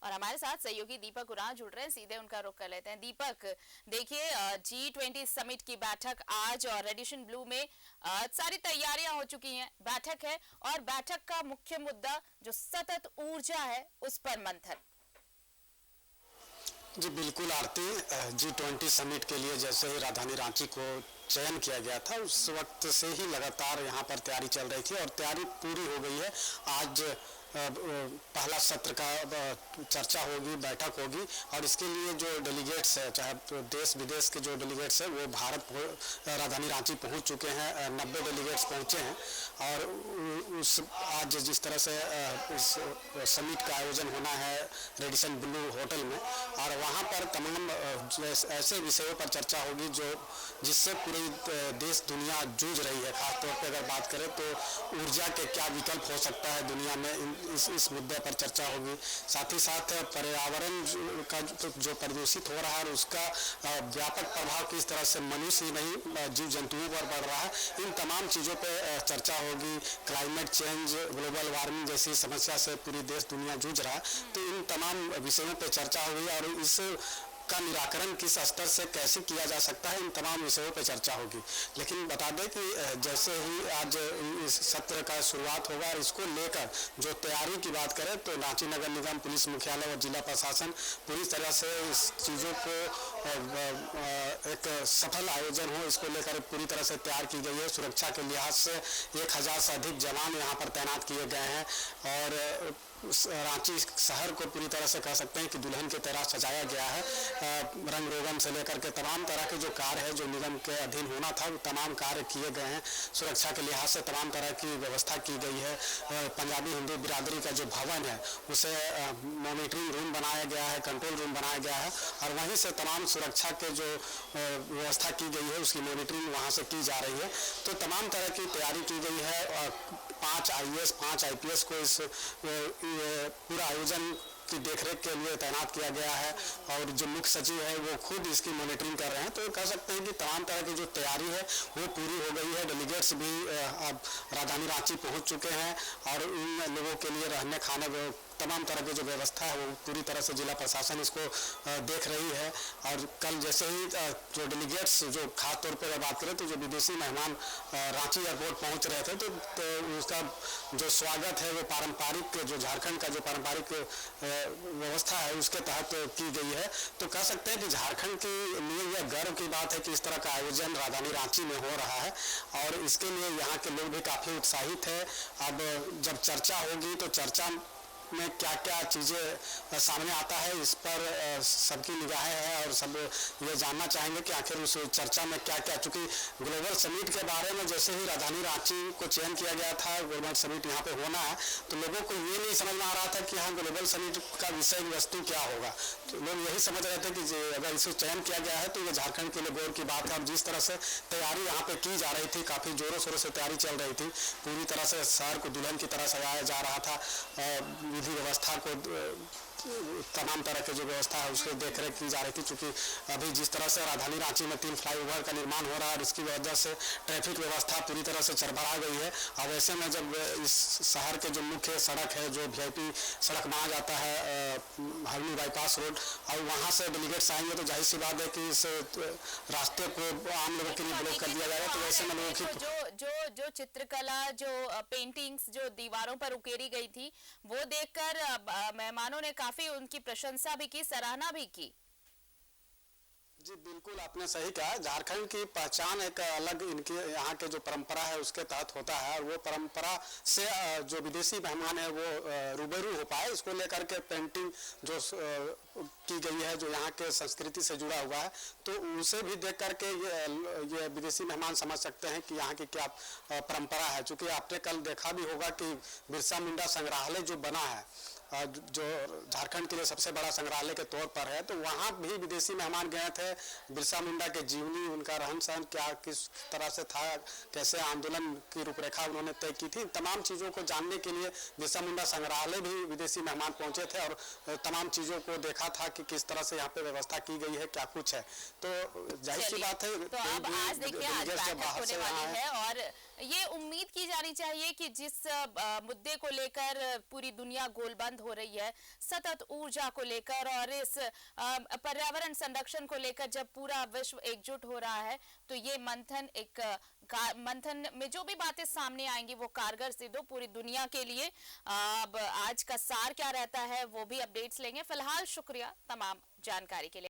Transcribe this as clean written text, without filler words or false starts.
और हमारे साथ सहयोगी दीपक उरांव जुड़ रहे हैं, सीधे उनका रुख कर लेते हैं। दीपक, देखिए G20 समिट की बैठक आज और रेडिशन ब्लू में सारी तैयारियां हो चुकी हैं। बैठक है और बैठक का मुख्य मुद्दा जो सतत ऊर्जा है उस पर मंथन। जी बिल्कुल आरती, G20 समिट के लिए जैसे ही राजधानी रांची को चयन किया गया था उस वक्त से ही लगातार यहाँ पर तैयारी चल रही थी और तैयारी पूरी हो गई है। आज पहला सत्र का चर्चा होगी, बैठक होगी और इसके लिए जो डेलीगेट्स है, चाहे देश विदेश के जो डेलीगेट्स है वो भारत राजधानी रांची पहुँच चुके हैं। 90 डेलीगेट्स पहुँचे हैं और उस आज जिस तरह से इस समिट का आयोजन होना है रेडिसन ब्लू होटल में, और वहाँ पर तमाम ऐसे विषयों पर चर्चा होगी जो जिससे पूरी देश दुनिया जूझ रही है। खासतौर पर अगर बात करें तो ऊर्जा के क्या विकल्प हो सकता है दुनिया में, इस मुद्दे पर चर्चा होगी। साथ ही साथ पर्यावरण का जो प्रदूषित हो रहा है और उसका व्यापक प्रभाव किस तरह से मनुष्य ही नहीं जीव जंतुओं पर पड़ रहा है, इन तमाम चीज़ों पर चर्चा होगी। क्लाइमेट चेंज, ग्लोबल वार्मिंग जैसी समस्या से पूरी देश दुनिया जूझ रहा है, तो इन तमाम विषयों पर चर्चा होगी और इस का निराकरण किस स्तर से कैसे किया जा सकता है, इन तमाम विषयों पर चर्चा होगी। लेकिन बता दें कि जैसे ही आज इस सत्र का शुरुआत होगा और इसको लेकर जो तैयारी की बात करें तो रांची नगर निगम, पुलिस मुख्यालय और जिला प्रशासन पूरी तरह से इस चीज़ों को एक सफल आयोजन हो, इसको लेकर पूरी तरह से तैयार की गई है। सुरक्षा के लिहाज से 1000 से अधिक जवान यहाँ पर तैनात किए गए हैं और रांची शहर को पूरी तरह से कह सकते हैं कि दुल्हन की तरह सजाया गया है। रंग रोगन से लेकर के तमाम तरह के जो कार्य है जो निगम के अधीन होना था वो तमाम कार्य किए गए हैं। सुरक्षा के लिहाज से तमाम तरह की व्यवस्था की गई है। पंजाबी हिंदू बिरादरी का जो भवन है उसे मॉनिटरिंग रूम बनाया गया है, कंट्रोल रूम बनाया गया है और वहीं से तमाम सुरक्षा के जो व्यवस्था की गई है उसकी मॉनिटरिंग वहाँ से की जा रही है। तो तमाम तरह की तैयारी की गई है और 5 IAS 5 IPS को इस पूरा आयोजन की देखरेख के लिए तैनात किया गया है और जो मुख्य सचिव है वो खुद इसकी मॉनिटरिंग कर रहे हैं। तो कह सकते हैं कि तमाम तरह की जो तैयारी है वो पूरी हो गई है। डेलीगेट्स भी अब राजधानी रांची पहुंच चुके हैं और इन लोगों के लिए रहने खाने तमाम तरह की जो व्यवस्था है वो पूरी तरह से जिला प्रशासन इसको देख रही है। और कल जैसे ही जो डेलीगेट्स जो खास तौर पर बात करें तो जो विदेशी मेहमान रांची एयरपोर्ट पहुंच रहे थे तो उसका जो स्वागत है वो पारंपरिक जो झारखंड का जो पारंपरिक व्यवस्था है उसके तहत की गई है। तो कह सकते हैं कि झारखंड के लिए यह गर्व की बात है कि इस तरह का आयोजन राजधानी रांची में हो रहा है और इसके लिए यहाँ के लोग भी काफ़ी उत्साहित है। अब जब चर्चा होगी तो चर्चा में क्या क्या चीज़ें सामने आता है इस पर सबकी निगाहें हैं और सब ये जानना चाहेंगे कि आखिर उस चर्चा में क्या क्या, चूँकि ग्लोबल समिट के बारे में जैसे ही राजधानी रांची को चयन किया गया था ग्लोबल समिट यहाँ पे होना है तो लोगों को ये नहीं समझ में आ रहा था कि हाँ ग्लोबल समिट का विषय वस्तु क्या होगा। तो लोग यही समझ रहे थे कि अगर इसे चयन किया गया है तो ये झारखंड के लिए गौरव की बात है। और जिस तरह से तैयारी यहाँ पे की जा रही थी, काफ़ी जोरों शोरों से तैयारी चल रही थी, पूरी तरह से शहर को दुल्हन की तरह सजाया जा रहा था। विधि व्यवस्था को तमाम तरह के जो व्यवस्था है उसकी देखरेख की जा रही थी। चूँकि अभी जिस तरह से राजधानी रांची में 3 फ्लाईओवर का निर्माण हो रहा है और इसकी वजह से ट्रैफिक व्यवस्था पूरी तरह से चरमरा गई है। अब ऐसे में जब इस शहर के जो मुख्य सड़क है जो VIP सड़क माना जाता है हरनी बाईपास रोड, और वहाँ से डेलीगेट्स आएंगे तो जाहिर सी बात है कि इस रास्ते को आम लोगों के लिए ब्लॉक कर दिया जाएगा। तो ऐसे में लोगों की जो चित्रकला, जो पेंटिंग्स जो दीवारों पर उकेरी गई थी वो देखकर मेहमानों ने काफी उनकी प्रशंसा भी की, सराहना भी की। जी बिल्कुल आपने सही कहा। झारखंड की पहचान एक अलग इनके यहाँ के जो परंपरा है उसके तहत होता है और वो परंपरा से जो विदेशी मेहमान है वो रूबरू हो पाए, इसको लेकर के पेंटिंग जो की गई है जो यहाँ के संस्कृति से जुड़ा हुआ है तो उसे भी देख करके ये विदेशी मेहमान समझ सकते हैं कि यहाँ की क्या परंपरा है। चूँकि आपने कल देखा भी होगा कि बिरसा मुंडा संग्रहालय जो बना है जो झारखंड के लिए सबसे बड़ा संग्रहालय के तौर पर है, तो वहाँ भी विदेशी मेहमान गए थे। बिरसा मुंडा के जीवनी, उनका रहन सहन क्या किस तरह से था, कैसे आंदोलन की रूपरेखा उन्होंने तय की थी, तमाम चीज़ों को जानने के लिए बिरसा मुंडा संग्रहालय भी विदेशी मेहमान पहुँचे थे और तमाम चीज़ों को देखा था कि किस तरह से यहाँ पे व्यवस्था की गई है, क्या कुछ है। तो जाहिर सी बात है तो अब आज देखिए आज बैठक होने वाली है और ये उम्मीद की जानी चाहिए कि जिस मुद्दे को लेकर पूरी दुनिया गोलबंद हो रही है, सतत ऊर्जा को लेकर और इस पर्यावरण संरक्षण को लेकर जब पूरा विश्व एकजुट हो रहा है, तो ये मंथन मंथन में जो भी बातें सामने आएंगी वो कारगर सिद्ध हो पूरी दुनिया के लिए। अब आज का सार क्या रहता है वो भी अपडेट्स लेंगे। फिलहाल शुक्रिया तमाम जानकारी के लिए।